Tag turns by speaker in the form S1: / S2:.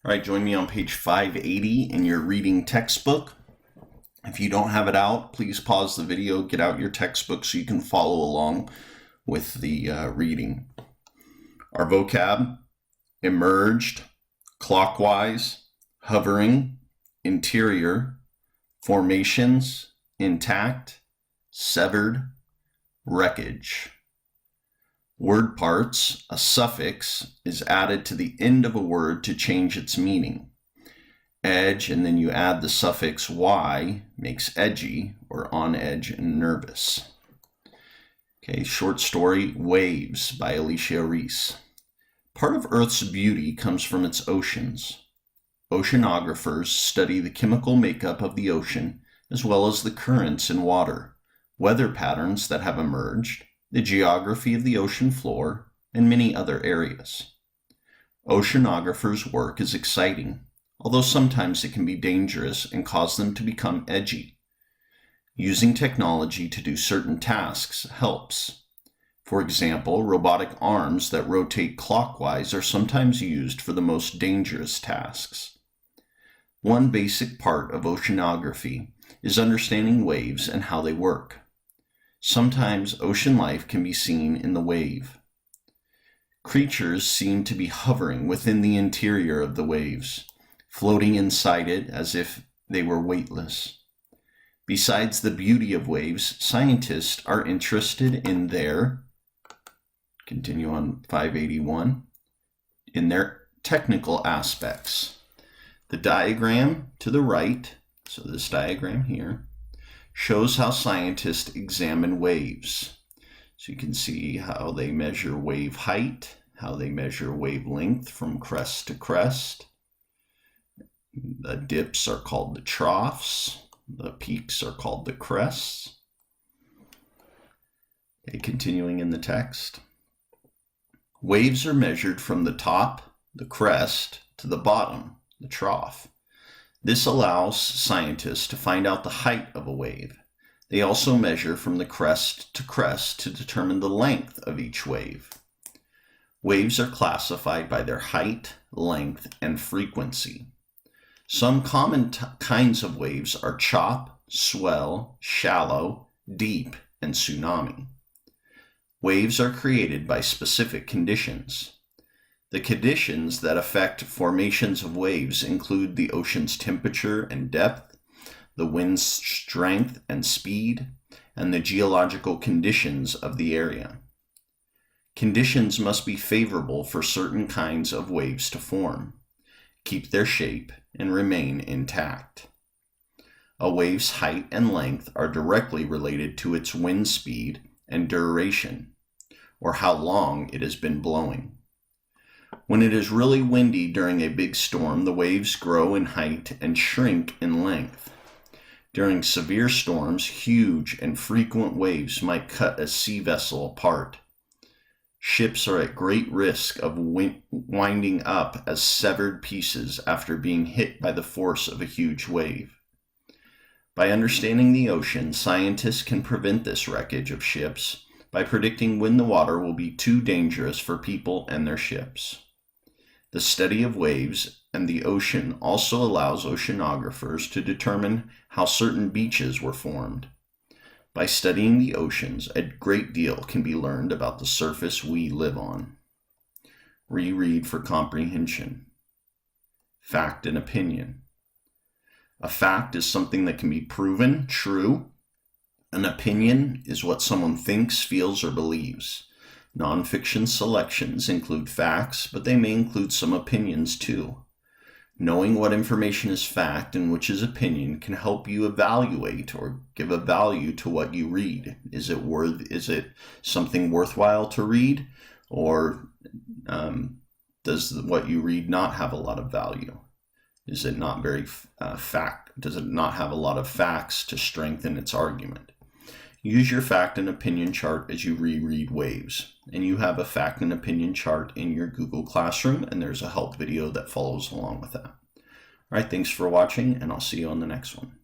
S1: All right, join me on page 580 in your reading textbook. If you don't have it out, please pause the video, get out your textbook so you can follow along with the reading. Our vocab: emerged, clockwise, hovering, interior, formations, intact, severed, wreckage. Word parts: a suffix is added to the end of a word to change its meaning. Edge, and then you add the suffix y, makes edgy or on edge and nervous. Okay, short story, Waves by Alicia Reese. Part of Earth's beauty comes from its oceans. Oceanographers study the chemical makeup of the ocean as well as the currents in water, weather patterns that have emerged, the geography of the ocean floor, and many other areas. Oceanographers' work is exciting, although sometimes it can be dangerous and cause them to become edgy. Using technology to do certain tasks helps. For example, robotic arms that rotate clockwise are sometimes used for the most dangerous tasks. One basic part of oceanography is understanding waves and how they work. Sometimes ocean life can be seen in the wave. Creatures seem to be hovering within the interior of the waves, floating inside it as if they were weightless. Besides the beauty of waves, scientists are interested in their, continue on 581, in their technical aspects. The diagram to the right, so this diagram here, shows how scientists examine waves. So you can see how they measure wave height, how they measure wavelength from crest to crest. The dips are called the troughs. The peaks are called the crests. Okay, continuing in the text. Waves are measured from the top, the crest, to the bottom, the trough. This allows scientists to find out the height of a wave. They also measure from the crest to determine the length of each wave. Waves are classified by their height, length, and frequency. Some common kinds of waves are chop, swell, shallow, deep, and tsunami. Waves are created by specific conditions. The conditions that affect formations of waves include the ocean's temperature and depth, the wind's strength and speed, and the geological conditions of the area. Conditions must be favorable for certain kinds of waves to form, keep their shape, and remain intact. A wave's height and length are directly related to its wind speed and duration, or how long it has been blowing. When it is really windy during a big storm, the waves grow in height and shrink in length. During severe storms, huge and frequent waves might cut a sea vessel apart. Ships are at great risk of winding up as severed pieces after being hit by the force of a huge wave. By understanding the ocean, scientists can prevent this wreckage of ships by predicting when the water will be too dangerous for people and their ships. The study of waves and the ocean also allows oceanographers to determine how certain beaches were formed. By studying the oceans, a great deal can be learned about the surface we live on. Reread for comprehension. Fact and opinion. A fact is something that can be proven true. An opinion is what someone thinks, feels, or believes. Nonfiction selections include facts, but they may include some opinions too. Knowing what information is fact and which is opinion can help you evaluate or give a value to what you read. Is it something worthwhile to read, or does what you read not have a lot of value? Is it not very does it not have a lot of facts to strengthen its argument? Use your fact and opinion chart as you reread Waves. And you have a fact and opinion chart in your Google Classroom, and there's a help video that follows along with that. All right, thanks for watching, and I'll see you on the next one.